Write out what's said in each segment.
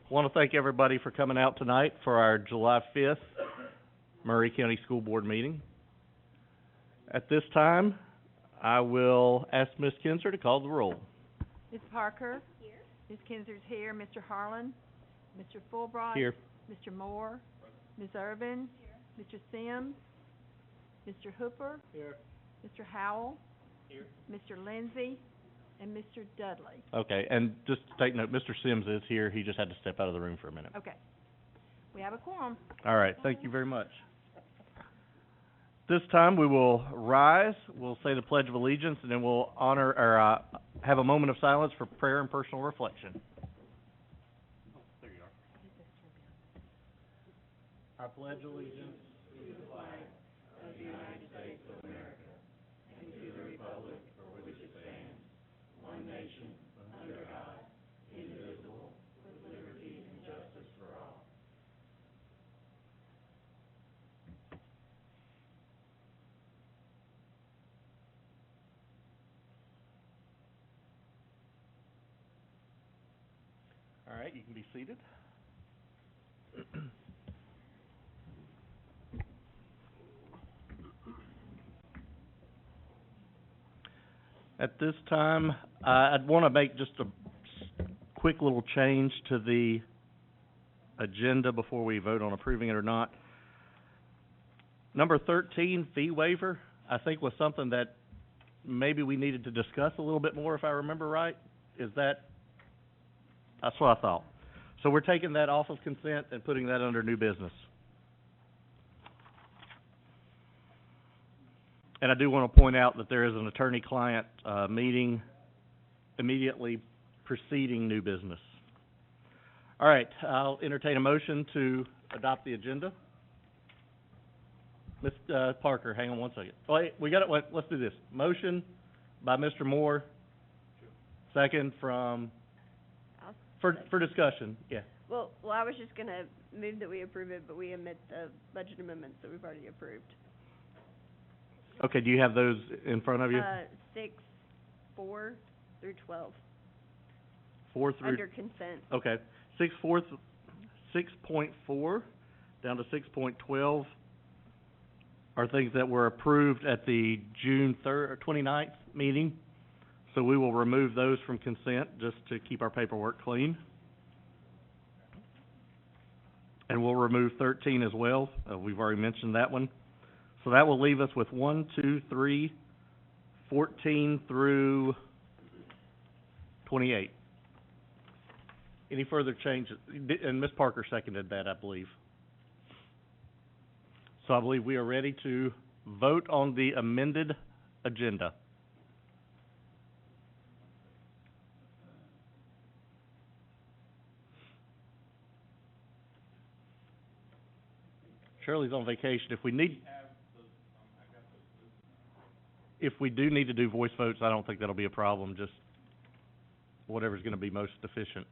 Want to thank everybody for coming out tonight for our July 5th Murray County School Board meeting. At this time, I will ask Ms. Kinzer to call the roll. Ms. Parker? Here. Ms. Kinzer's here. Mr. Harlan? Mr. Fulbright? Here. Mr. Moore? Ms. Irvin? Here. Mr. Sims? Mr. Hooper? Here. Mr. Howell? Here. Mr. Lindsay? And Mr. Dudley. Okay, and just to take note, Mr. Sims is here. He just had to step out of the room for a minute. Okay. We have a quorum. All right, thank you very much. This time we will rise, we'll say the Pledge of Allegiance, and then we'll honor or have a moment of silence for prayer and personal reflection. There you are. I pledge allegiance to the flag of the United States of America and to the republic for which it stands, one nation, under God, indivisible, with liberty and justice for all. All right, you can be seated. At this time, I'd want to make just a quick little change to the agenda before we vote on approving it or not. Number 13, fee waiver, I think was something that maybe we needed to discuss a little bit more, if I remember right. That's what I thought. So we're taking that off of consent and putting that under new business. And I do want to point out that there is an attorney-client meeting immediately preceding new business. All right, I'll entertain a motion to adopt the agenda. Ms. Parker, hang on one second. Wait, let's do this. Motion by Mr. Moore, second from, for discussion, yeah. Well, I was just going to move that we approve it, but we omit the budget amendments that we've already approved. Okay, do you have those in front of you? 6, 4 through 12. 4 through... Under consent. Okay. 6.4 down to 6.12 are things that were approved at the June 3rd or 29th meeting. So we will remove those from consent just to keep our paperwork clean. And we'll remove 13 as well. We've already mentioned that one. So that will leave us with 1, 2, 3, 14 through 28. Any further changes? And Ms. Parker seconded that, I believe. So I believe we are ready to vote on the amended agenda. Shirley's on vacation. If we do need to do voice votes, I don't think that'll be a problem, just whatever's going to be most efficient.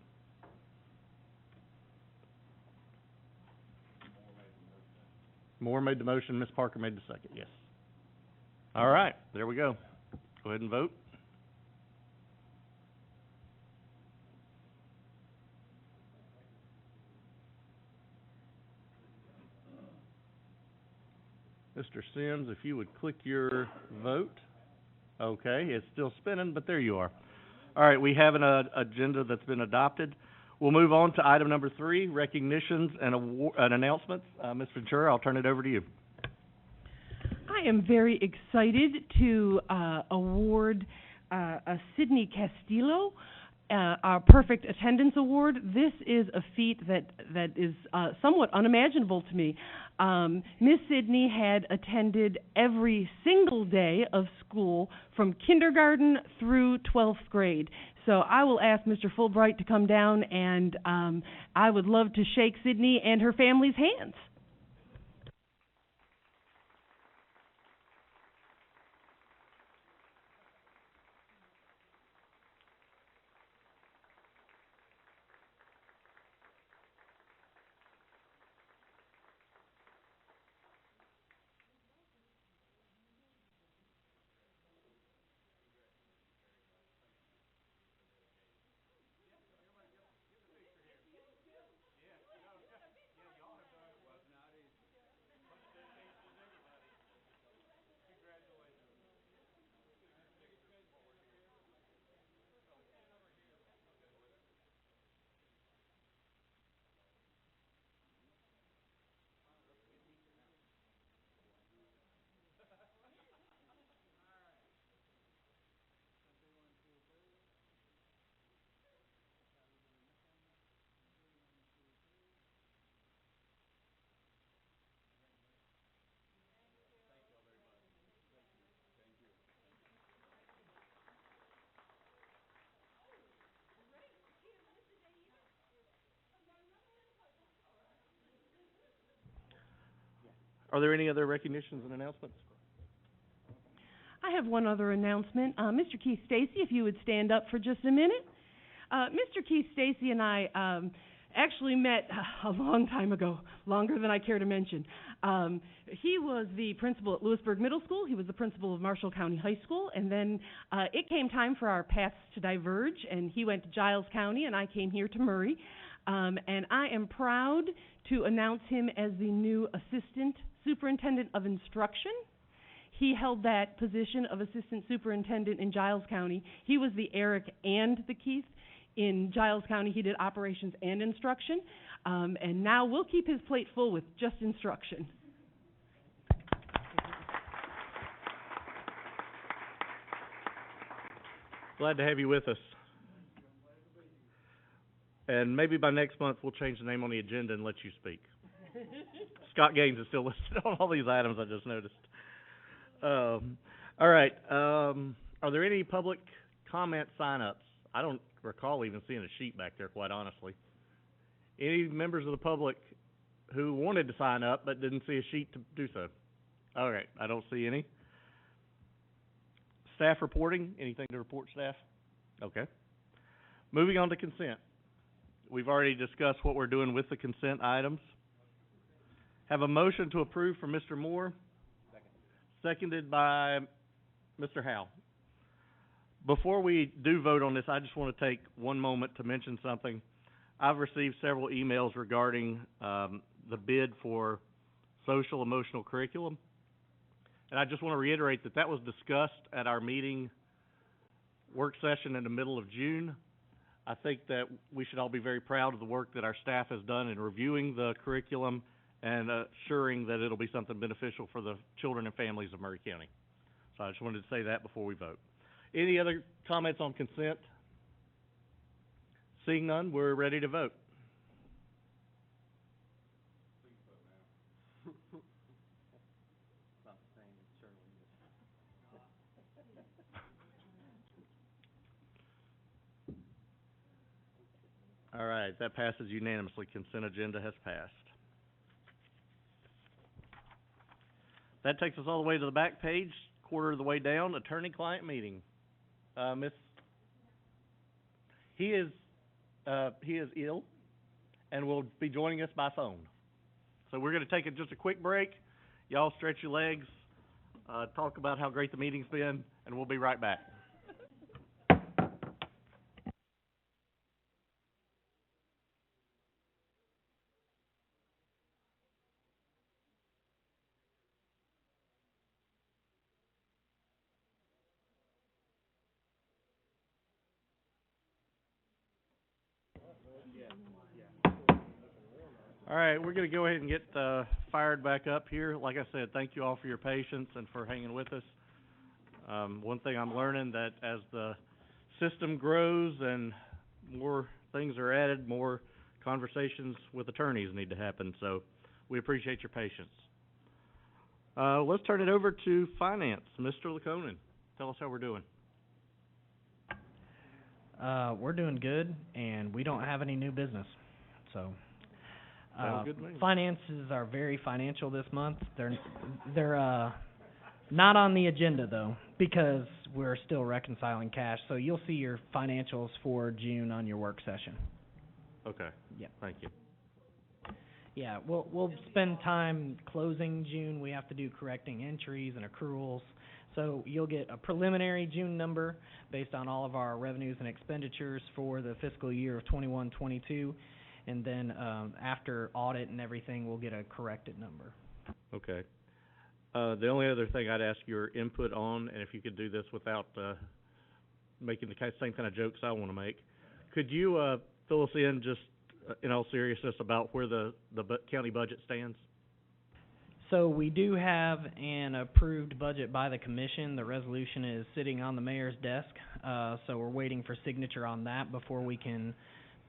Moore made the motion, Ms. Parker made the second, yes. All right, there we go. Go ahead and vote. Mr. Sims, if you would click your vote. Okay, it's still spinning, but there you are. All right, we have an agenda that's been adopted. We'll move on to item number 3, recognitions and announcements. Ms. Ventura, I'll turn it over to you. I am very excited to award Sydney Castillo our Perfect Attendance Award. This is a feat that is somewhat unimaginable to me. Miss Sydney had attended every single day of school from kindergarten through 12th grade. So I will ask Mr. Fulbright to come down, and I would love to shake Sydney and her family's hands. Are there any other recognitions and announcements? I have one other announcement. Mr. Keith Stacy, if you would stand up for just a minute. Mr. Keith Stacy and I actually met a long time ago, longer than I care to mention. He was the principal at Lewisburg Middle School. He was the principal of Marshall County High School. And then it came time for our paths to diverge, and he went to Giles County, and I came here to Murray. And I am proud to announce him as the new Assistant Superintendent of Instruction. He held that position of Assistant Superintendent in Giles County. He was the Eric and the Keith. In Giles County, he did operations and instruction. And now we'll keep his plate full with just instruction. Glad to have you with us. And maybe by next month, we'll change the name on the agenda and let you speak. Scott Gaines is still listed on all these items, I just noticed. All right. Are there any public comment sign-ups? I don't recall even seeing a sheet back there, quite honestly. Any members of the public who wanted to sign up but didn't see a sheet to do so? All right. I don't see any. Staff reporting? Anything to report, staff? Okay. Moving on to consent. We've already discussed what we're doing with the consent items. Have a motion to approve from Mr. Moore. Seconded by Mr. Howe. Before we do vote on this, I just want to take one moment to mention something. I've received several emails regarding the bid for social emotional curriculum. And I just want to reiterate that that was discussed at our meeting work session in the middle of June. I think that we should all be very proud of the work that our staff has done in reviewing the curriculum and assuring that it'll be something beneficial for the children and families of Murray County. So I just wanted to say that before we vote. Any other comments on consent? Seeing none, we're ready to vote. All right, that passes unanimously. Consent agenda has passed. That takes us all the way to the back page, quarter of the way down, attorney-client meeting. He is ill and will be joining us by phone. So we're going to take just a quick break. Y'all stretch your legs, talk about how great the meeting's been, and we'll be right back. All right, we're going to go ahead and get fired back up here. Like I said, thank you all for your patience and for hanging with us. One thing I'm learning that as the system grows and more things are added, more conversations with attorneys need to happen. So we appreciate your patience. Let's turn it over to finance. Mr. Laconin, tell us how we're doing. We're doing good, and we don't have any new business. So, finances are very financial this month. They're not on the agenda though, because we're still reconciling cash. So you'll see your financials for June on your work session. Okay. Yeah. Thank you. Yeah, we'll spend time closing June. We have to do correcting entries and accruals. So you'll get a preliminary June number based on all of our revenues and expenditures for the fiscal year of 21-22, and then after audit and everything, we'll get a corrected number. Okay. The only other thing I'd ask your input on, and if you could do this without making the same kind of jokes I want to make, could you fill us in just in all seriousness about where the county budget stands? So we do have an approved budget by the commission. The resolution is sitting on the mayor's desk, so we're waiting for signature on that before we can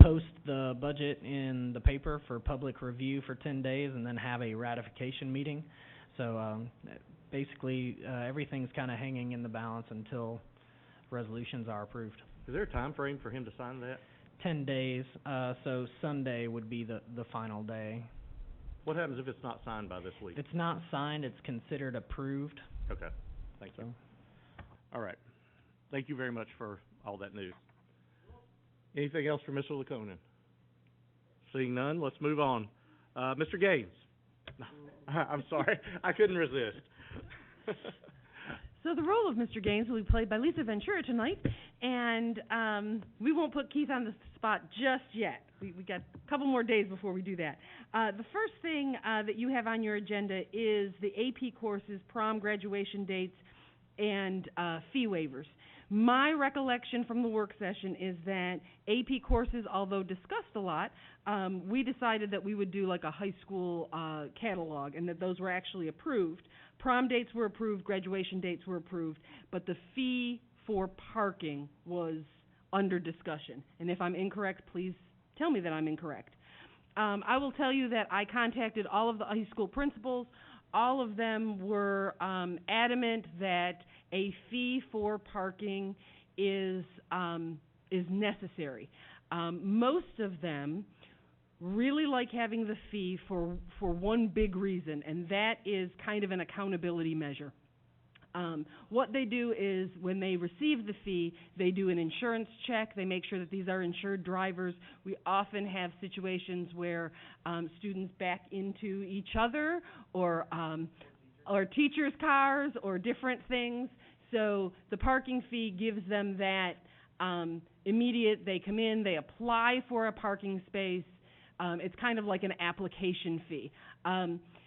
post the budget in the paper for public review for 10 days and then have a ratification meeting. So basically everything's kind of hanging in the balance until resolutions are approved. Is there a time frame for him to sign that? 10 days, so Sunday would be the final day. What happens if it's not signed by this week? If it's not signed, it's considered approved, Okay, thank you. so. All right. Thank you very much for all that news. Anything else for Mr. Laconin? Seeing none, let's move on. Mr. Gaines. I'm sorry, I couldn't resist. So the role of Mr. Gaines will be played by Lisa Ventura tonight, and we won't put Keith on the spot just yet. We got a couple more days before we do that. The first thing that you have on your agenda is the AP courses, prom, graduation dates, and fee waivers. My recollection from the work session is that AP courses, although discussed a lot, we decided that we would do like a high school catalog, and that those were actually approved. Prom dates were approved, graduation dates were approved, but the fee for parking was under discussion. And if I'm incorrect, please tell me that I'm incorrect. I will tell you that I contacted all of the high school principals. All of them were adamant that a fee for parking is necessary. Most of them really like having the fee for one big reason, and that is kind of an accountability measure. What they do is when they receive the fee, they do an insurance check. They make sure that these are insured drivers. We often have situations where students back into each other or teachers' cars or different things. So the parking fee gives them that immediate, they come in, they apply for a parking space. It's kind of like an application fee.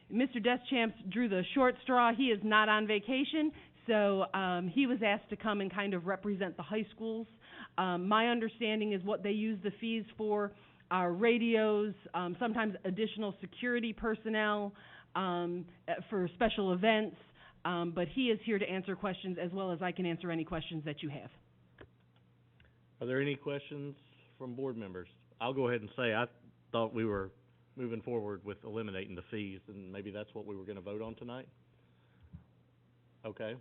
Mr. Deschamps drew the short straw. He is not on vacation, so he was asked to come and kind of represent the high schools. My understanding is what they use the fees for are radios, sometimes additional security personnel for special events, but he is here to answer questions as well as I can answer any questions that you have. Are there any questions from board members? I'll go ahead and say I thought we were moving forward with eliminating the fees, and maybe that's what we were gonna vote on tonight? Okay.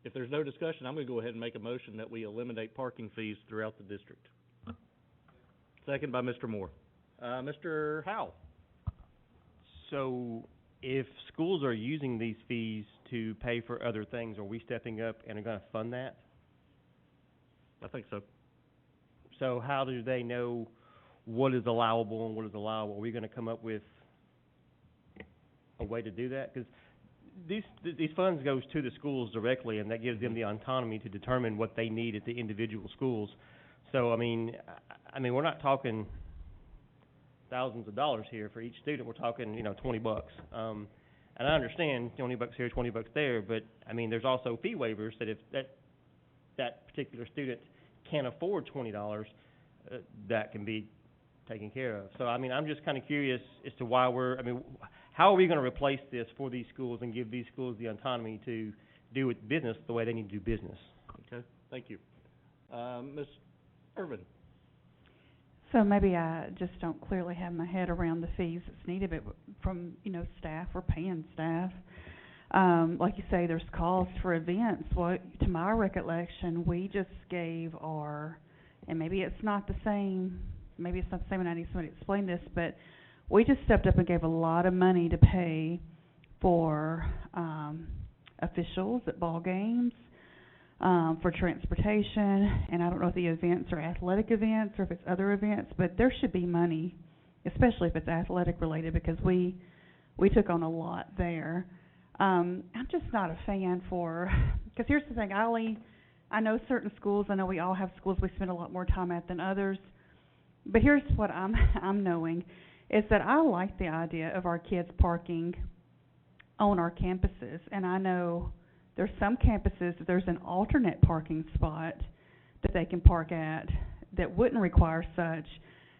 If there's no discussion, I'm gonna go ahead and make a motion that we eliminate parking fees throughout the district. Second by Mr. Moore. Mr. Howell? So, if schools are using these fees to pay for other things, are we stepping up and are gonna fund that? I think so. So how do they know what is allowable and what is allowable? Are we gonna come up with a way to do that? 'Cause these funds goes to the schools directly, and that gives them the autonomy to determine what they need at the individual schools. So, I mean, we're not talking thousands of dollars here for each student. We're talking, $20. And I understand $20 here, $20 there, but, there's also fee waivers that if that particular student can't afford $20, that can be taken care of. So, I'm just kind of curious as to why how are we going to replace this for these schools and give these schools the autonomy to do business the way they need to do business? Okay, thank you. Ms. Irvin? So maybe I just don't clearly have my head around the fees that's needed, but from, staff, we're paying staff. Like you say, there's cost for events. Well, to my recollection, we just gave and maybe it's not the same, and I need somebody to explain this, but we just stepped up and gave a lot of money to pay for officials at ball games, for transportation, and I don't know if the events are athletic events or if it's other events, but there should be money, especially if it's athletic related, because we took on a lot there. I'm just not a fan because here's the thing, I know certain schools, I know we all have schools we spend a lot more time at than others, but here's what I'm knowing, is that I like the idea of our kids parking on our campuses, and I know there's some campuses that there's an alternate parking spot that they can park at that wouldn't require such,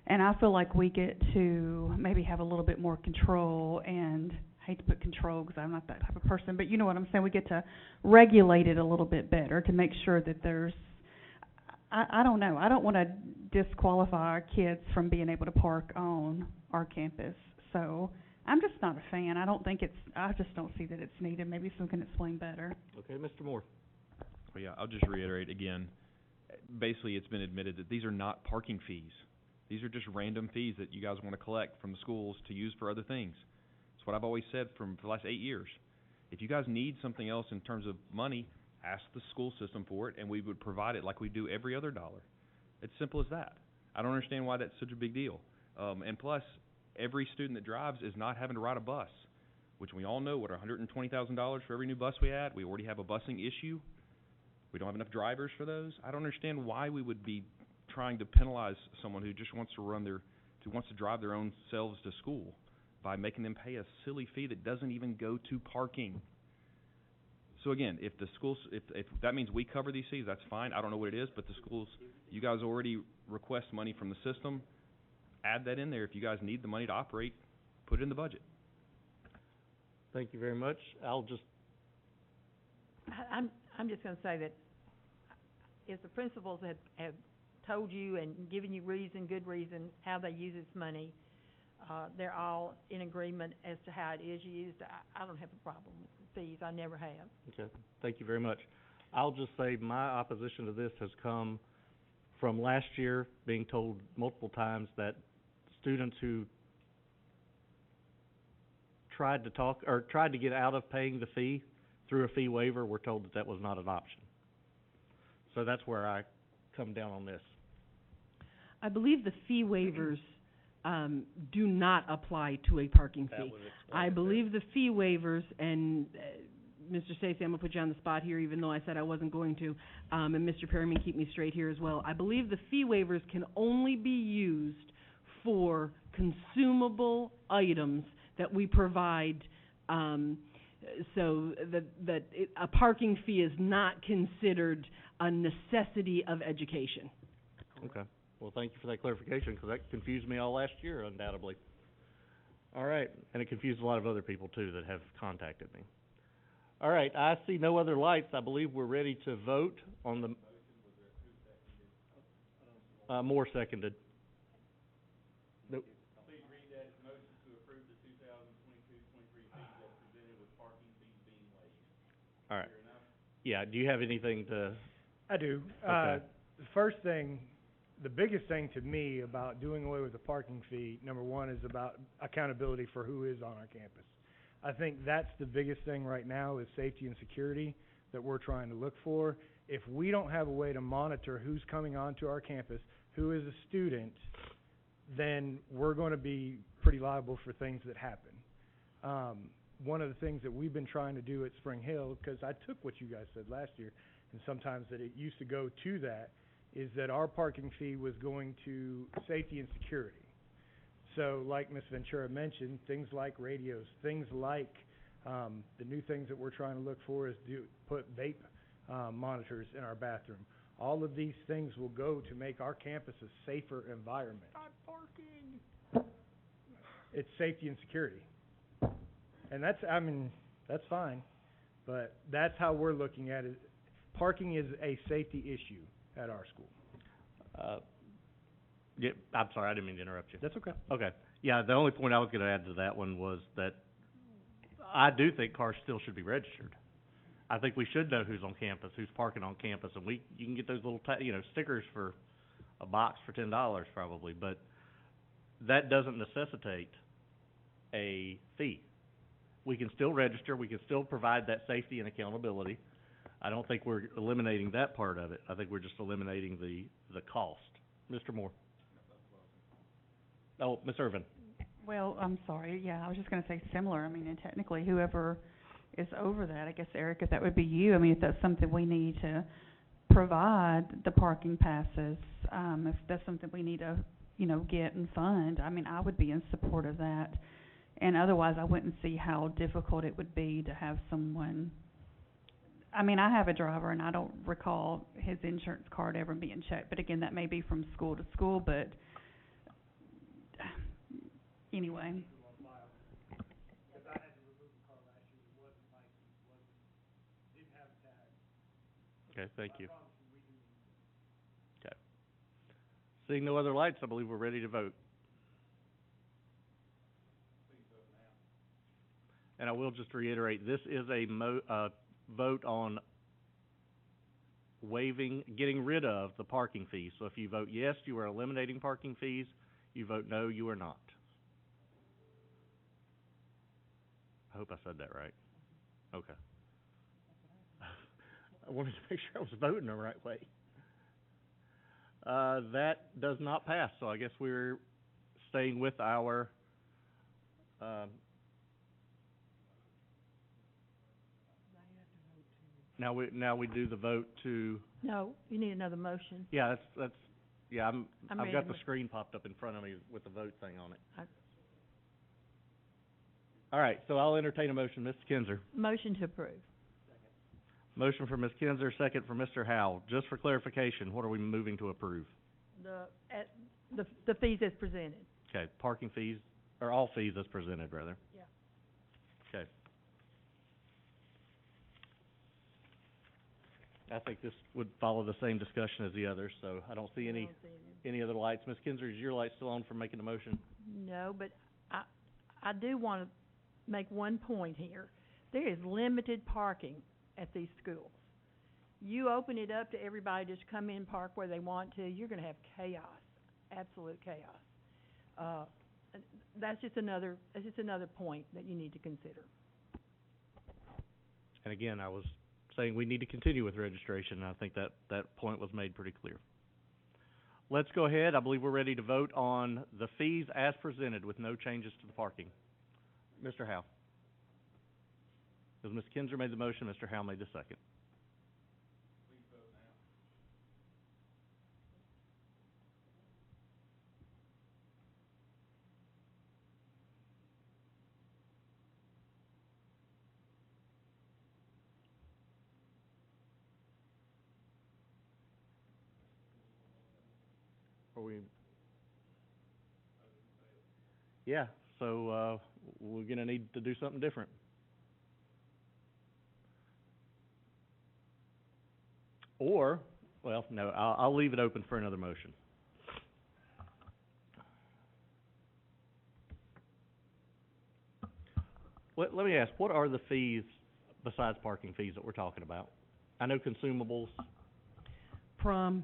and I feel like we get to maybe have a little bit more control, and I hate to put control because I'm not that type of person, but you know what I'm saying, we get to regulate it a little bit better to make sure that there's, I don't know, I don't want to disqualify our kids from being able to park on our campus, so I'm just not a fan. I just don't see that it's needed. Maybe someone can explain better. Okay, Mr. Moore? Well, yeah, I'll just reiterate again. Basically, it's been admitted that these are not parking fees. These are just random fees that you guys want to collect from the schools to use for other things. It's what I've always said for the last 8 years. If you guys need something else in terms of money, ask the school system for it, and we would provide it like we do every other dollar. It's simple as that. I don't understand why that's such a big deal. And plus, every student that drives is not having to ride a bus, which we all know what $120,000 for every new bus we add. We already have a busing issue. We don't have enough drivers for those. I don't understand why we would be trying to penalize someone who just wants to wants to drive their own selves to school by making them pay a silly fee that doesn't even go to parking. So again, if the schools, if that means we cover these fees, that's fine. I don't know what it is, but the schools, you guys already request money from the system. Add that in there. If you guys need the money to operate, put it in the budget. Thank you very much. I'm just gonna say that if the principals have told you and given you good reason, how they use this money, they're all in agreement as to how it is used, I don't have a problem with the fees. I never have. Okay, thank you very much. I'll just say my opposition to this has come from last year being told multiple times that students who tried to get out of paying the fee through a fee waiver were told that was not an option. So that's where I come down on this. I believe the fee waivers do not apply to a parking That fee. was explained I there. believe the fee waivers, and Mr. Stacy, I'm gonna put you on the spot here, even though I said I wasn't going to, and Mr. Perryman, keep me straight here as well. I believe the fee waivers can only be used for consumable items that we provide, so that a parking fee is not considered a necessity of education. Okay. Well, thank you for that clarification, because that confused me all last year, undoubtedly. All right, and it confused a lot of other people, too, that have contacted me. All right, I see no other lights. I believe we're ready to vote on the... Moore seconded. Nope. Please read that motion to approve the 2022-23 fees as presented with parking fees being waived. All right. Yeah, do you have anything to... I do. Okay. The first thing, the biggest thing to me about doing away with the parking fee, number one, is about accountability for who is on our campus. I think that's the biggest thing right now is safety and security that we're trying to look for. If we don't have a way to monitor who's coming onto our campus, who is a student, then we're going to be pretty liable for things that happen. One of the things that we've been trying to do at Spring Hill, because I took what you guys said last year, and sometimes that it used to go to that, is that our parking fee was going to safety and security. So like Ms. Ventura mentioned, things like radios, things like the new things that we're trying to look for is put vape monitors in our bathroom. All of these things will go to make our campus a safer environment. Not parking. It's safety and security. And that's fine, but that's how we're looking at it. Parking is a safety issue at our school. Yeah, I'm sorry, I didn't mean to interrupt you. That's okay. Okay. Yeah, the only point I was gonna add to that one was that I do think cars still should be registered. I think we should know who's on campus, who's parking on campus, and you can get those little stickers for a box for $10 probably, but that doesn't necessitate a fee. We can still register, we can still provide that safety and accountability. I don't think we're eliminating that part of it. I think we're just eliminating the cost. Mr. Moore. Oh, Ms. Irvin. Well, I'm sorry, yeah, I was just gonna say similar. I mean, and technically whoever is over that, I guess, Eric, if that would be you, I mean, if that's something we need to provide, the parking passes, if that's something we need to, get and fund, I mean, I would be in support of that. And otherwise, I wouldn't see how difficult it would be to have someone, I mean, I have a driver and I don't recall his insurance card ever being checked, but again, that may be from school to school, but anyway. Okay, thank you. Okay. Seeing no other lights, I believe we're ready to vote. And I will just reiterate, this is a vote on getting rid of the parking fees. So if you vote yes, you are eliminating parking fees. You vote no, you are not. I hope I said that right. Okay. I wanted to make sure I was voting the right way. That does not pass, so I guess we're staying with our, now we do the vote to, No, you need another motion. yeah, yeah, I'm I've ready got to the mo- screen popped up in front of me with the vote thing on it. I- All right, so I'll entertain a motion, Mr. Kinzer. Motion to approve. Motion for Ms. Kinzer, second for Mr. Howell. Just for clarification, what are we moving to approve? The fees as presented. Okay, parking fees, or all fees as presented, rather. Yeah. Okay. I think this would follow the same discussion as the others, so I don't see any other lights. Ms. Kinzer, is your light still on for making the motion? No, but I do want to make one point here. There is limited parking at these schools. You open it up to everybody, just come in, park where they want to, you're gonna have chaos, absolute chaos. That's just another point that you need to consider. And again, I was saying we need to continue with registration, and I think that point was made pretty clear. Let's go ahead. I believe we're ready to vote on the fees as presented with no changes to the parking. Mr. Howe. Because Ms. Kinzer made the motion, Mr. Howe made the second. Are we? Yeah, so, we're gonna need to do something different. Or, well, no, I'll leave it open for another motion. Let me ask, what are the fees besides parking fees that we're talking about? I know consumables, Prom,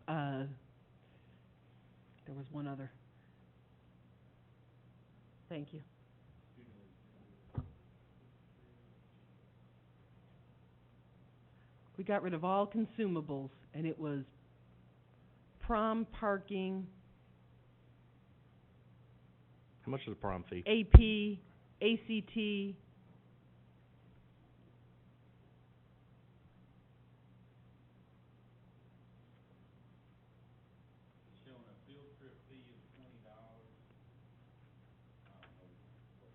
there was one other. Thank you. We got rid of all consumables, and it was prom, parking, how much is the prom fee? AP, ACT.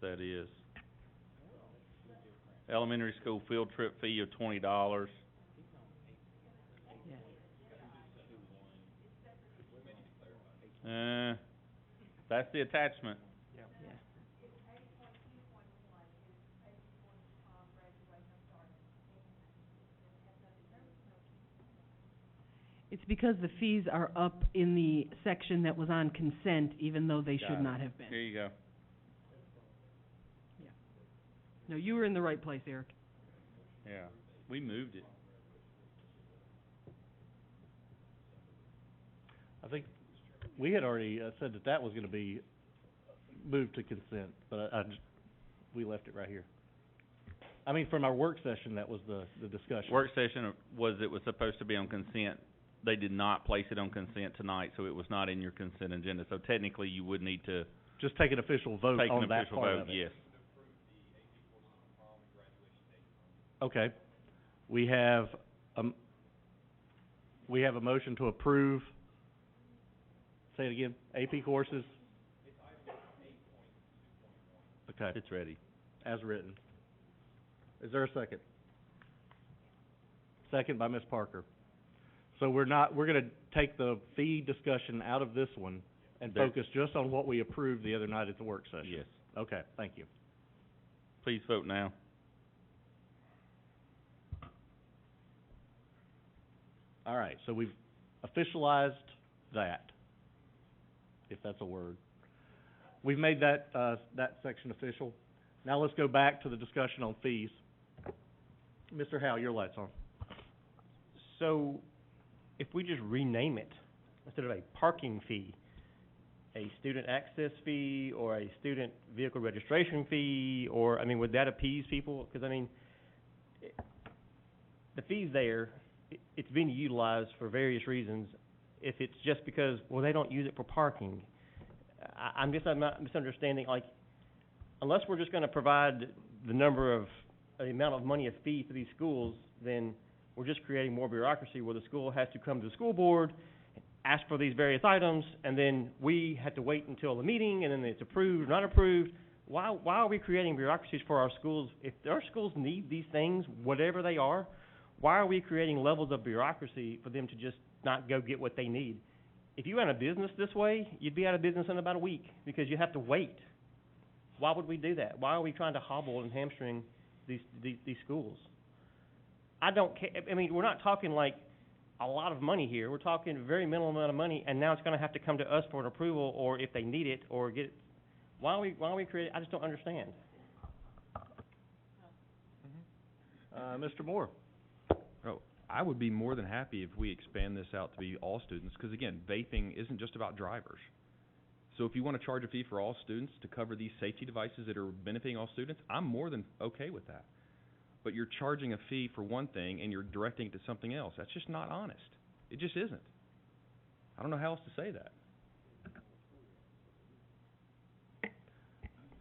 That is. Elementary school field trip fee of $20. That's the attachment. It's because the fees are up in the section that was on consent, even though they Got should it. not have been. Here you go. No, you were in the right place, Eric. Yeah, we moved it. I think we had already said that was gonna be moved to consent, but we left it right here. I mean, from our work session, that was the discussion. Work session it was supposed to be on consent. They did not place it on consent tonight, so it was not in your consent agenda. So technically, you would need to Just take an official vote take an on that official part vote, of it. yes. Okay. We have a motion to approve, say it again, AP courses? Okay, It's ready. as written. Is there a second? Second by Ms. Parker. So we're gonna take the fee discussion out of this one and There- focus just on what we approved the other night at the work session. Yes. Okay, thank you. Please vote now. All right, so we've officialized that, if that's a word. We've made that section official. Now let's go back to the discussion on fees. Mr. Howe, your light's on. So, if we just rename it, instead of a parking fee, a student access fee or a student vehicle registration fee, or, I mean, would that appease people? Because, I mean, the fee's there, it's being utilized for various reasons. If it's just because, well, they don't use it for parking, I'm not misunderstanding, like, unless we're just gonna provide the amount of money, a fee for these schools, then we're just creating more bureaucracy where the school has to come to the school board, ask for these various items, and then we have to wait until the meeting, and then it's approved, not approved. Why are we creating bureaucracies for our schools? If our schools need these things, whatever they are, why are we creating levels of bureaucracy for them to just not go get what they need? If you ran a business this way, you'd be out of business in about a week, because you have to wait. Why would we do that? Why are we trying to hobble and hamstring these schools? I don't care, I mean, we're not talking like a lot of money here. We're talking a very minimal amount of money, and now it's gonna have to come to us for an approval, or if they need it, or get it. Why are we creating, I just don't understand. Mr. Moore? Oh, I would be more than happy if we expand this out to be all students, because again, vaping isn't just about drivers. So if you want to charge a fee for all students to cover these safety devices that are benefiting all students, I'm more than okay with that. But you're charging a fee for one thing and you're directing it to something else. That's just not honest. It just isn't. I don't know how else to say that.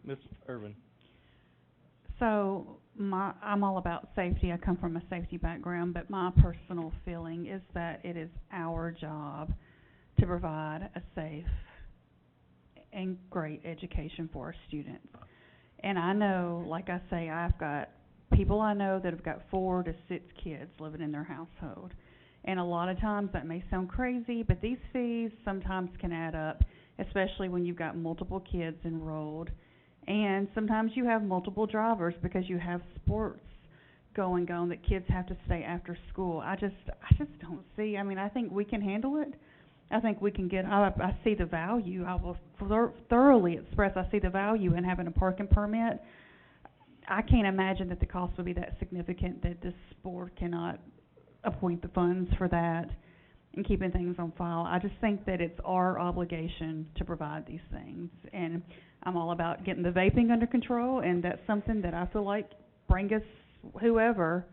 Ms. Irvin? So, I'm all about safety. I come from a safety background, but my personal feeling is that it is our job to provide a safe and great education for our students. And I know, like I say, I've got people I know that have got 4 to 6 kids living in their household. And a lot of times that may sound crazy, but these fees sometimes can add up, especially when you've got multiple kids enrolled. And sometimes you have multiple drivers because you have sports going on that kids have to stay after school. I just don't see, I mean, I think we can handle it. I think we can get, I see the value. I will thoroughly express I see the value in having a parking permit. I can't imagine that the cost would be that significant that this board cannot appoint the funds for that and keeping things on file. I just think that it's our obligation to provide these things. And I'm all about getting the vaping under control, and that's something that I feel like, bring us whoever,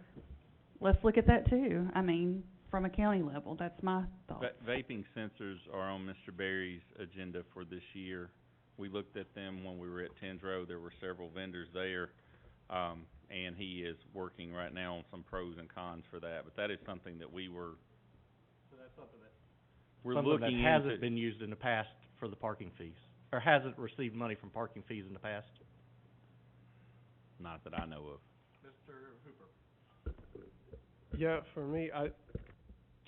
let's look at that too. I mean, from a county level, that's my thought. Vaping sensors are on Mr. Berry's agenda for this year. We looked at them when we were at Tens Road. There were several vendors there. And he is working right now on some pros and cons for that, but that is something that we were. So that's something that. We're something looking that into. hasn't been used in the past for the parking fees, or hasn't received money from parking fees in the past? Not that I know of. Mr. Hooper? Yeah, for me,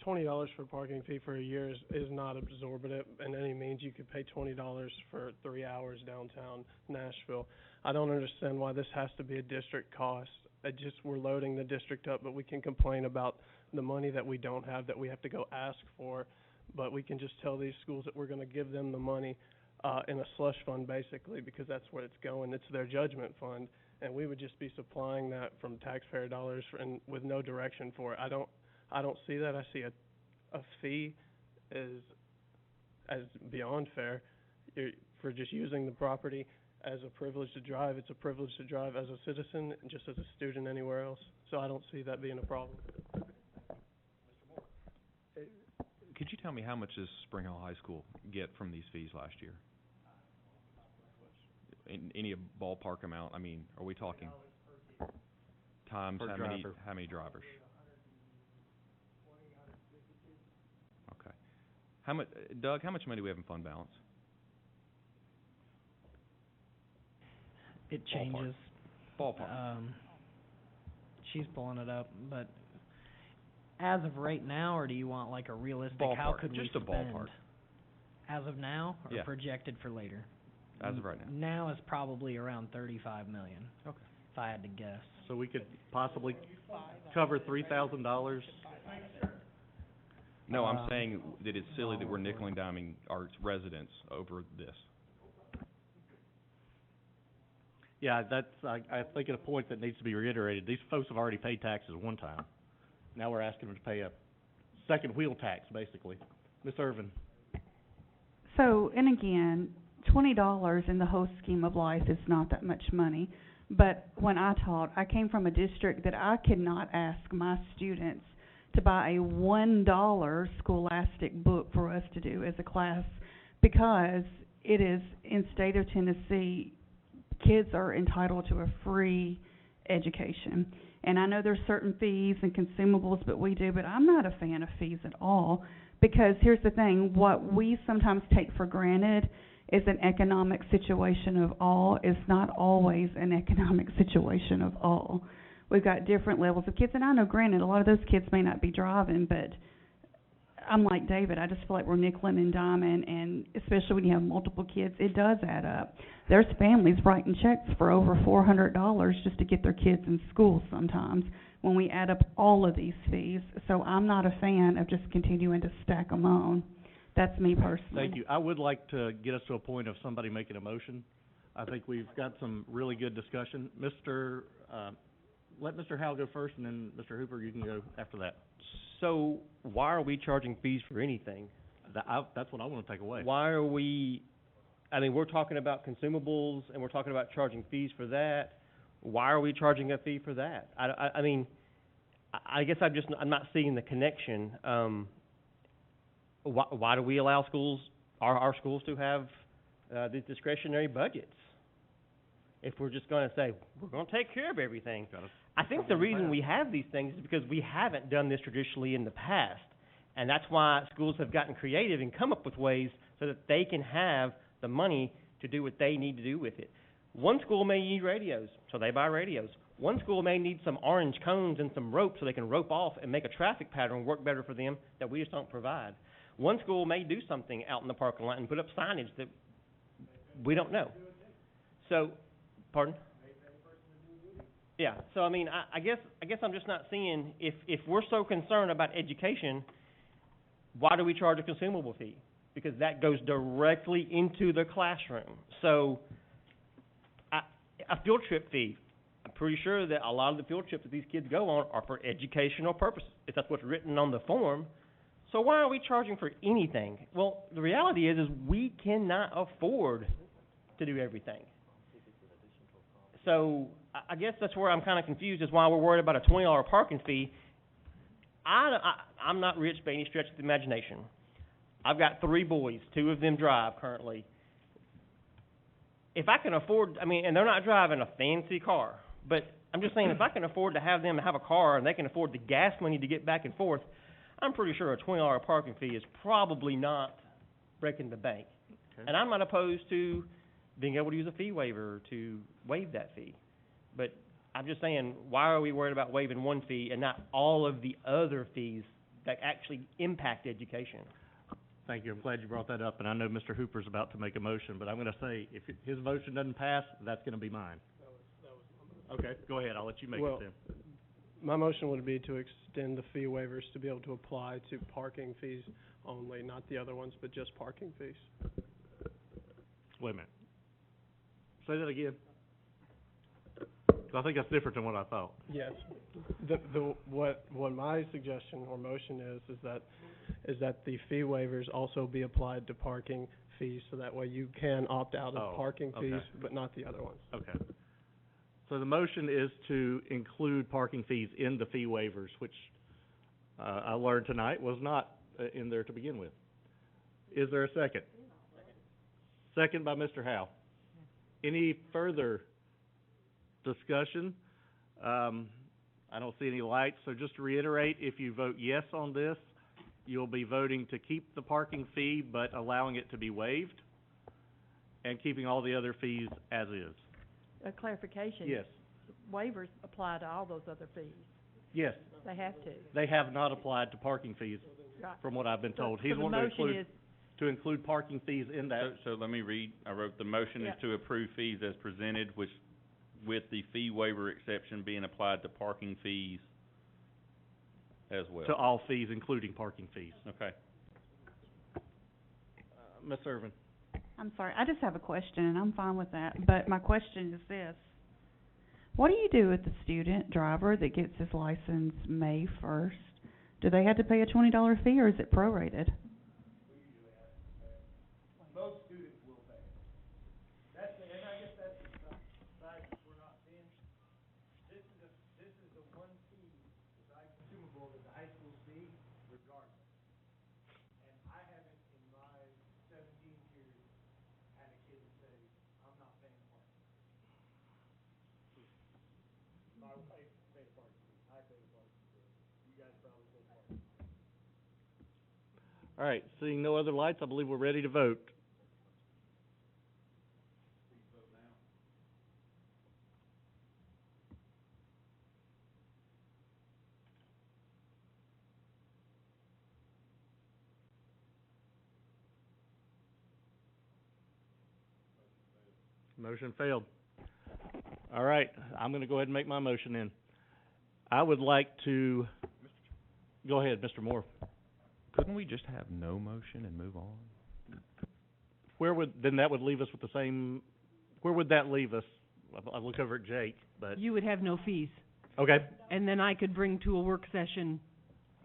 $20 for parking fee for a year is not exorbitant in any means. You could pay $20 for 3 hours downtown Nashville. I don't understand why this has to be a district cost. We're loading the district up, but we can complain about the money that we don't have, that we have to go ask for. But we can just tell these schools that we're gonna give them the money, in a slush fund basically, because that's where it's going. It's their judgment fund, and we would just be supplying that from taxpayer dollars and with no direction for it. I don't see that. I see a fee as beyond fair. For just using the property as a privilege to drive. It's a privilege to drive as a citizen and just as a student anywhere else. So I don't see that being a problem. Could you tell me how much does Spring Hill High School get from these fees last year? Any ballpark amount? I mean, are we talking times Per driver. How many drivers? Okay. Doug, how much money do we have in fund balance? It changes. Ballpark. She's pulling it up, but as of right now, or do you want like a realistic, how Ballpark, could we just a spend? ballpark. As of now, or Yeah. projected for later? As of right now. Now is probably around 35 million. Okay. If I had to guess. So we could possibly cover $3,000? No, I'm saying that it's silly that we're nickel and diming our residents over this. Yeah, I think at a point that needs to be reiterated, these folks have already paid taxes one time. Now we're asking them to pay a second wheel tax, basically. Ms. Irvin? So, and again, $20 in the whole scheme of life is not that much money. But when I taught, I came from a district that I could not ask my students to buy a $1 scholastic book for us to do as a class, because it is, in state of Tennessee, kids are entitled to a free education. And I know there's certain fees and consumables, but I'm not a fan of fees at all, because here's the thing, what we sometimes take for granted is an economic situation of all is not always an economic situation of all. We've got different levels of kids, and I know, granted, a lot of those kids may not be driving, but I'm like David, I just feel like we're nickeling and diming, and especially when you have multiple kids, it does add up. There's families writing checks for over $400 just to get their kids in school sometimes when we add up all of these fees. So I'm not a fan of just continuing to stack them on. That's me personally. Thank you. I would like to get us to a point of somebody making a motion. I think we've got some really good discussion. Let Mr. Howell go first, and then Mr. Hooper, you can go after that. So, why are we charging fees for anything? That's what I want to take away. Why are we, we're talking about consumables, and we're talking about charging fees for that. Why are we charging a fee for that? I guess I'm not seeing the connection. Why do we allow schools, our schools, to have these discretionary budgets? If we're just going to say, we're going to take care of everything. I think the reason we have these things is because we haven't done this traditionally in the past. And that's why schools have gotten creative and come up with ways so that they can have the money to do what they need to do with it. One school may need radios, so they buy radios. One school may need some orange cones and some rope so they can rope off and make a traffic pattern work better for them that we just don't provide. One school may do something out in the parking lot and put up signage that we don't know. So, pardon? Yeah, so I guess I'm just not seeing, if we're so concerned about education, why do we charge a consumable fee? Because that goes directly into the classroom. So, a field trip fee, I'm pretty sure that a lot of the field trips that these kids go on are for educational purposes, if that's what's written on the form. So why are we charging for anything? Well, the reality is we cannot afford to do everything. So I guess that's where I'm kind of confused, is why we're worried about a $20 parking fee. I'm not rich by any stretch of the imagination. I've got 3 boys. 2 of them drive currently. If I can afford, and they're not driving a fancy car, but I'm just saying, if I can afford to have them have a car and they can afford the gas money to get back and forth, I'm pretty sure a $20 parking fee is probably not breaking the bank. Okay. And I'm not opposed to being able to use a fee waiver to waive that fee. But I'm just saying, why are we worried about waiving one fee and not all of the other fees that actually impact education? Thank you. I'm glad you brought that up, and I know Mr. Hooper's about to make a motion, but I'm going to say, if his motion doesn't pass, that's going to be mine. Okay, go ahead. I'll let you make it then. My motion would be to extend the fee waivers to be able to apply to parking fees only, not the other ones, but just parking fees. Wait a minute. Say that again. I think that's different than what I thought. Yes. What my suggestion or motion is that the fee waivers also be applied to parking fees, so that way you can opt out of parking fees, but not the other ones. Okay. So the motion is to include parking fees in the fee waivers, which I learned tonight was not in there to begin with. Is there a second? Second by Mr. Howe. Any further discussion? I don't see any lights, so just to reiterate, if you vote yes on this, you'll be voting to keep the parking fee but allowing it to be waived and keeping all the other fees as is. A clarification. Yes. Waivers apply to all those other fees. Yes. They have to. They have not applied to parking fees, Right. from what I've been told. So He's the wanting motion to include parking fees in that. So let me read. I wrote, the motion is to approve fees as presented, which, with the fee waiver exception being applied to parking fees as well. To all fees, including parking fees. Okay. Ms. Irvin. I'm sorry, I just have a question, and I'm fine with that, but my question is this. What do you do with the student driver that gets his license May 1st? Do they have to pay a $20 fee, or is it prorated? All right, seeing no other lights, I believe we're ready to vote. Motion failed. All right, I'm gonna go ahead and make my motion then. I would like to, go ahead, Mr. Moore. Couldn't we just have no motion and move on? Then that would leave us with the same, where would that leave us? I'll look over at Jake, but, You would have no fees. okay, And then I could bring to a work session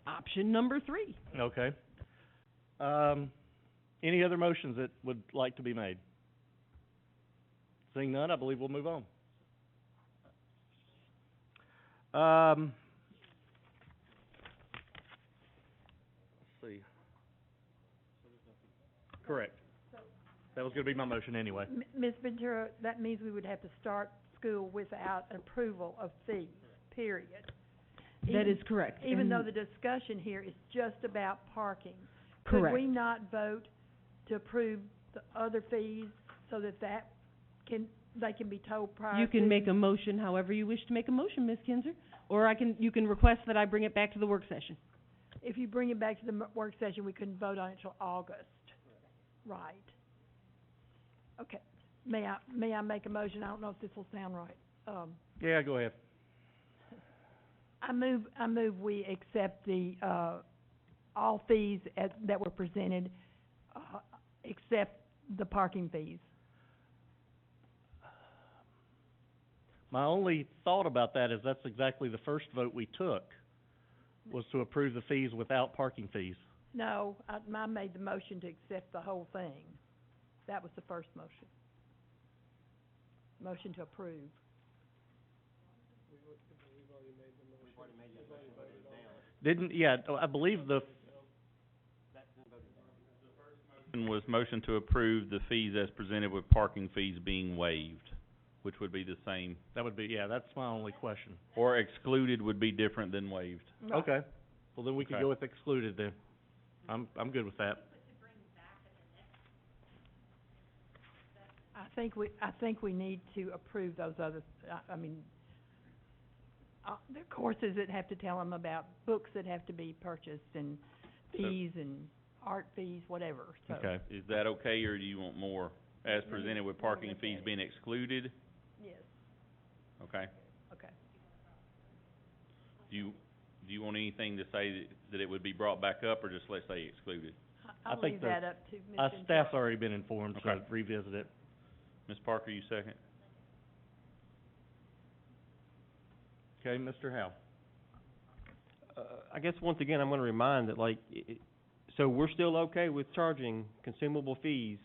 option number 3. okay. Any other motions that would like to be made? Seeing none, I believe we'll move on. Let's see. Correct. That was gonna be my motion anyway. Ms. Ventura, that means we would have to start school without approval of fees, period. That is correct. Even though And- the discussion here is just about parking. Correct. Could we not vote to approve the other fees so that they can be told prior to? You can make a motion however you wish to make a motion, Ms. Kinzer, or you can request that I bring it back to the work session. If you bring it back to the work session, we couldn't vote on it till August. Right. Okay. May I make a motion? I don't know if this will sound right. Yeah, go ahead. I move we accept the, all fees that were presented, except the parking fees. My only thought about that is that's exactly the first vote we took, was to approve the fees without parking fees. No, I made the motion to accept the whole thing. That was the first motion. Motion to approve. I believe Was motion to approve the fees as presented with parking fees being waived, which would be the same, that would be, yeah, that's my only question. or excluded would be different than waived. Right. Okay, well then we could Okay. go with excluded then. I'm good with that. I think we need to approve those other, the courses that have to tell them about books that have to be purchased and fees and art fees, whatever, so. Okay. Is that okay, or do you want more, as presented with parking fees being excluded? Yes, Okay. okay. Do you want anything to say that it would be brought back up, or just let's say excluded? I I'll think leave the- that up to Ms. Ventura. Staff's already been informed, so Okay. revisit it. Ms. Parker, you second? Okay, Mr. Howe? I guess once again, I'm gonna remind that so we're still okay with charging consumable fees?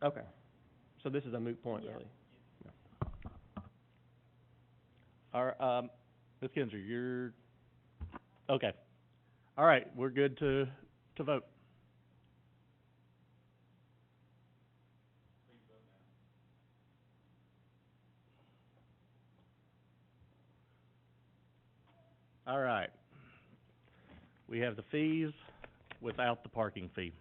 Okay, so this is a moot point, Yeah. really? Ms. Kinzer, you're, okay. All right, we're good to vote. All right. We have the fees without the parking fee.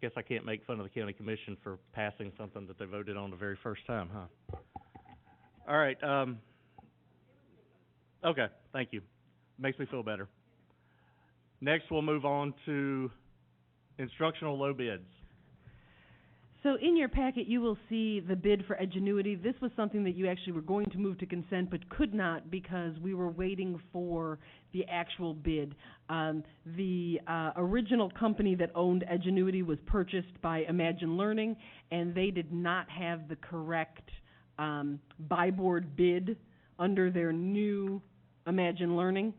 Guess I can't make fun of the county commission for passing something that they voted on the very first time, huh? All right, okay, thank you. Makes me feel better. Next, we'll move on to instructional low bids. So in your packet, you will see the bid for Edgenuity. This was something that you actually were going to move to consent, but could not because we were waiting for the actual bid. The original company that owned Edgenuity was purchased by Imagine Learning, and they did not have the correct buy board bid under their new Imagine Learning.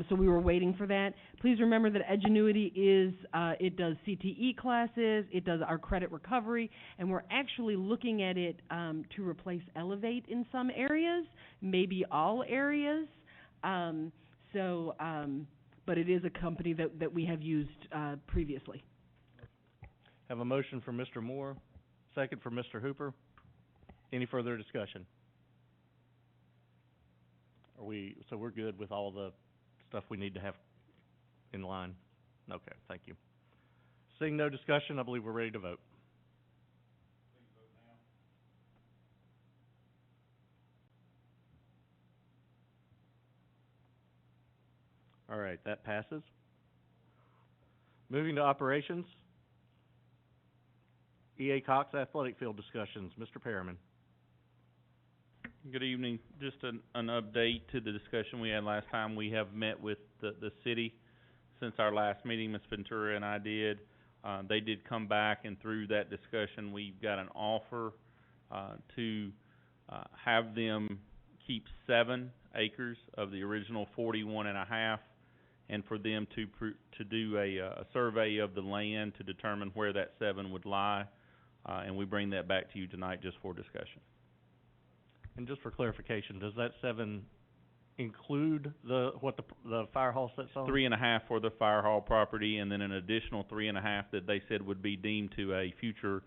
So we were waiting for that. Please remember that Edgenuity it does CTE classes, it does our credit recovery, and we're actually looking at it to replace Elevate in some areas, maybe all areas. But it is a company that we have used previously. Have a motion from Mr. Moore, second from Mr. Hooper. Any further discussion? So we're good with all the stuff we need to have in line? Okay, thank you. Seeing no discussion, I believe we're ready to vote. All right, that passes. Moving to operations. EA Cox Athletic Field discussions. Mr. Perriman. Good evening. Just an update to the discussion we had last time. We have met with the city since our last meeting, Ms. Ventura and I did. They did come back, and through that discussion, we got an offer to have them keep 7 acres of the original 41.5, and for them to do a survey of the land to determine where that 7 would lie, and we bring that back to you tonight just for discussion. And just for clarification, does that 7 include the fire hall sits on? 3.5 for the fire hall property, and then an additional 3.5 that they said would be deemed to a future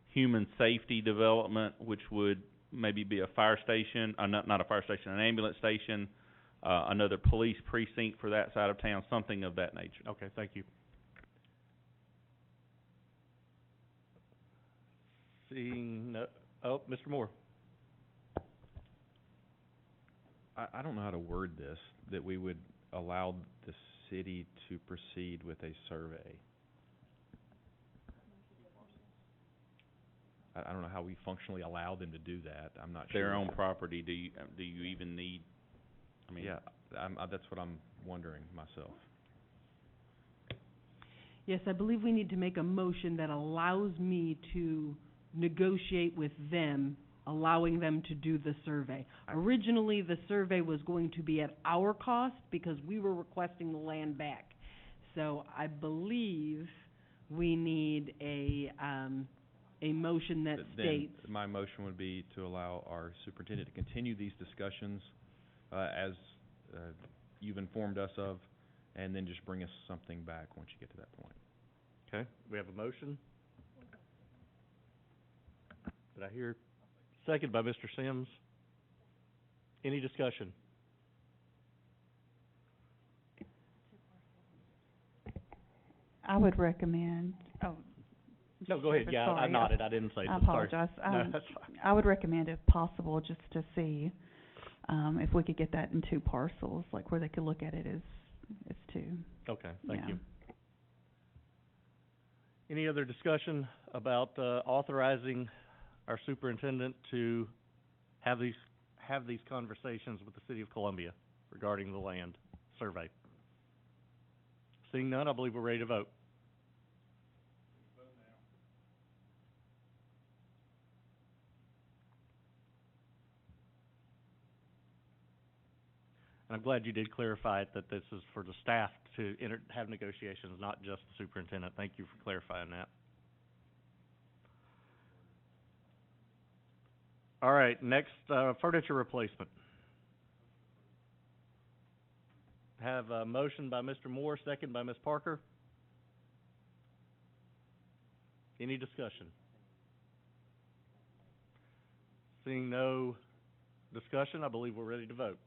human safety development, which would maybe be a fire station, not a fire station, an ambulance station, another police precinct for that side of town, something of that nature. Okay, thank you. Seeing no, Mr. Moore. I don't know how to word this, that we would allow the city to proceed with a survey. I don't know how we functionally allow them to do that. I'm not sure. Their own property, do you even need, I mean. Yeah, that's what I'm wondering myself. Yes, I believe we need to make a motion that allows me to negotiate with them, allowing them to do the survey. Originally, the survey was going to be at our cost because we were requesting the land back. So I believe we need a motion that states. Then my motion would be to allow our superintendent to continue these discussions, as you've informed us of, and then just bring us something back once you get to that point. Okay, we have a motion. Did I hear? Second by Mr. Sims. Any discussion? I would recommend, No, go ahead. Yeah, I sorry, nodded. I didn't say I that. Sorry. apologize. No, that's fine. I would recommend, if possible, just to see, if we could get that in 2 parcels, like where they could look at it as 2. Okay, thank Yeah. you. Any other discussion about authorizing our superintendent to have these conversations with the City of Columbia regarding the land survey? Seeing none, I believe we're ready to vote. And I'm glad you did clarify it, that this is for the staff to have negotiations, not just the superintendent. Thank you for clarifying that. All right, next, furniture replacement. Have a motion by Mr. Moore, second by Ms. Parker. Any discussion? Seeing no discussion, I believe we're ready to vote.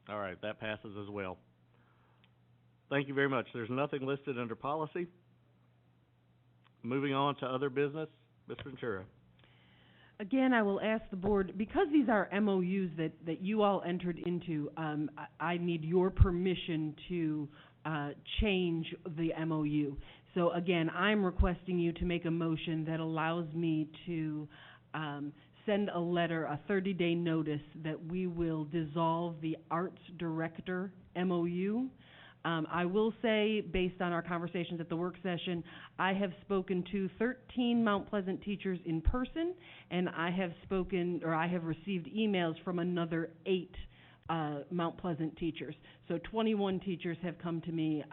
All right, that passes as well. Thank you very much. There's nothing listed under policy. Moving on to other business, Ms. Ventura. Again, I will ask the board, because these are MOUs that you all entered into, I need your permission to change the MOU. So again, I'm requesting you to make a motion that allows me to send a letter, a 30-day notice, that we will dissolve the arts director MOU. I will say, based on our conversations at the work session, I have spoken to 13 Mount Pleasant teachers in person, and I have received emails from another 8 Mount Pleasant teachers. So 21 teachers have come to me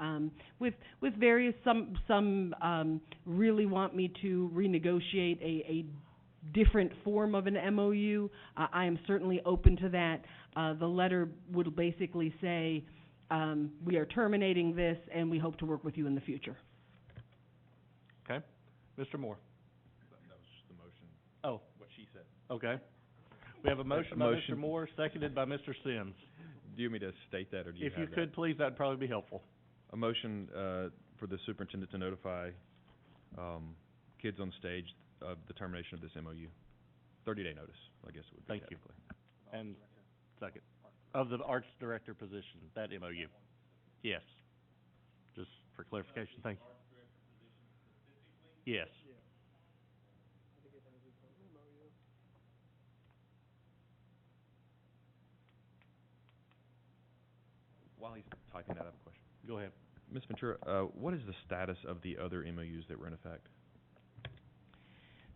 with various, some really want me to renegotiate a different form of an MOU. I am certainly open to that. The letter would basically say, we are terminating this and we hope to work with you in the future. Okay. Mr. Moore? That was just the motion, Oh, what she said. okay. We have a motion by Mr. Moore, seconded by Mr. Sims. Do you want me to state that, or do you If have you that? could, please, that'd probably be helpful. A motion, for the superintendent to notify, kids on stage of the termination of this MOU. 30-day notice, I guess it would be Thank you. technically. And second, of the arts director position, that MOU. Yes. Just for clarification, thank you. Yes. While he's typing that, I have a question. Go ahead. Ms. Ventura, what is the status of the other MOUs that were in effect?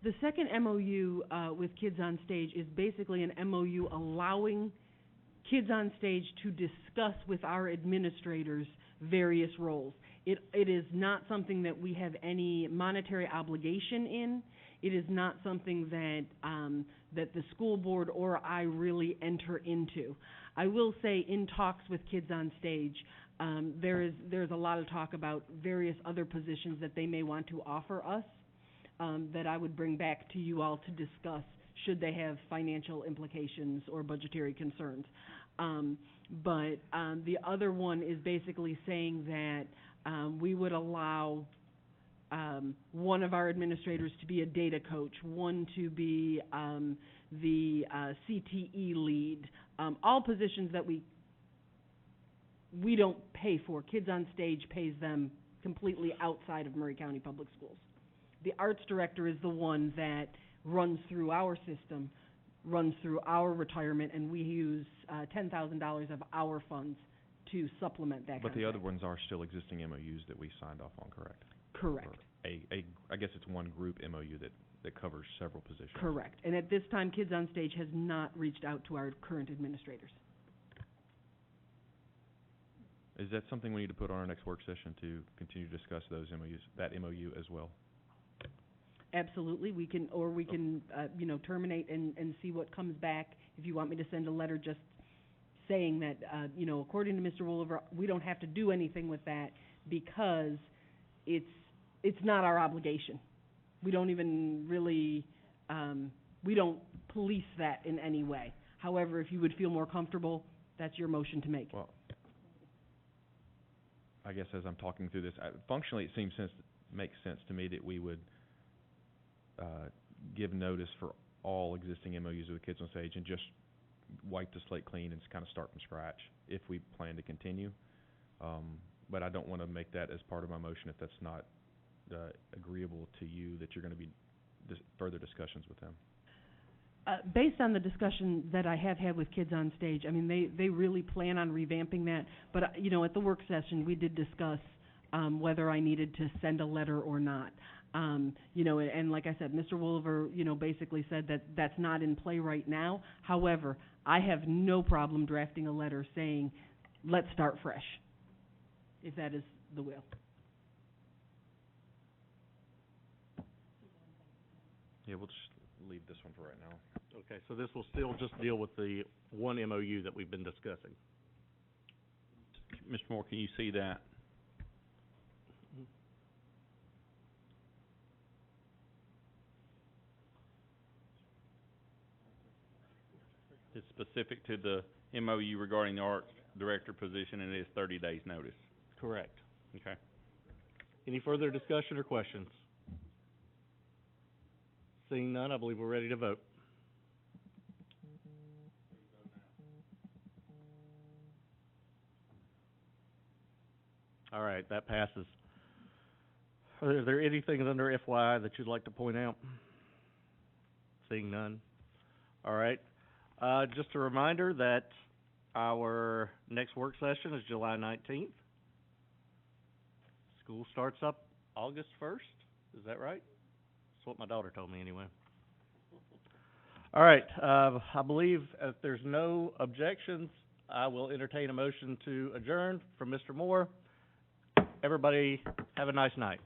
The second MOU with Kids on Stage is basically an MOU allowing Kids on Stage to discuss with our administrators various roles. It is not something that we have any monetary obligation in. It is not something that that the school board or I really enter into. I will say, in talks with Kids on Stage, there's a lot of talk about various other positions that they may want to offer us, that I would bring back to you all to discuss should they have financial implications or budgetary concerns. But the other one is basically saying that we would allow one of our administrators to be a data coach, one to be the CTE lead, all positions that we don't pay for. Kids on Stage pays them completely outside of Murray County Public Schools. The arts director is the one that runs through our system, runs through our retirement, and we use $10,000 of our funds to supplement that But the contract. other ones are still existing MOUs that we signed off on, correct? Correct. Or I guess it's one group MOU that covers several positions. Correct. And at this time, Kids on Stage has not reached out to our current administrators. Is that something we need to put on our next work session to continue to discuss those MOUs, that MOU as well? Absolutely, we can terminate and see what comes back. If you want me to send a letter just saying that, according to Mr. Woolever, we don't have to do anything with that because it's not our obligation. We don't even really, we don't police that in any way. However, if you would feel more comfortable, that's your motion to make. Well, I guess as I'm talking through this, functionally it makes sense to me that we would give notice for all existing MOUs with Kids on Stage and just wipe the slate clean and kind of start from scratch if we plan to continue. But I don't want to make that as part of my motion if that's not agreeable to you, that you're going to be further discussions with them. Based on the discussion that I have had with Kids on Stage, I mean, they really plan on revamping that. But, at the work session, we did discuss whether I needed to send a letter or not. And like I said, Mr. Woolever, basically said that that's not in play right now. However, I have no problem drafting a letter saying, let's start fresh, if that is the will. Yeah, we'll just leave this one for right now. Okay, so this will still just deal with the one MOU that we've been discussing. Mr. Moore, can you see that? It's specific to the MOU regarding the arts director position, and it is 30 days notice. Correct. Okay. Any further discussion or questions? Seeing none, I believe we're ready to vote. All right, that passes. Are there anything under FY that you'd like to point out? Seeing none. All right. Just a reminder that our next work session is July 19th. School starts up August 1st. Is that right? That's what my daughter told me anyway. All right. I believe if there's no objections, I will entertain a motion to adjourn from Mr. Moore. Everybody, have a nice night.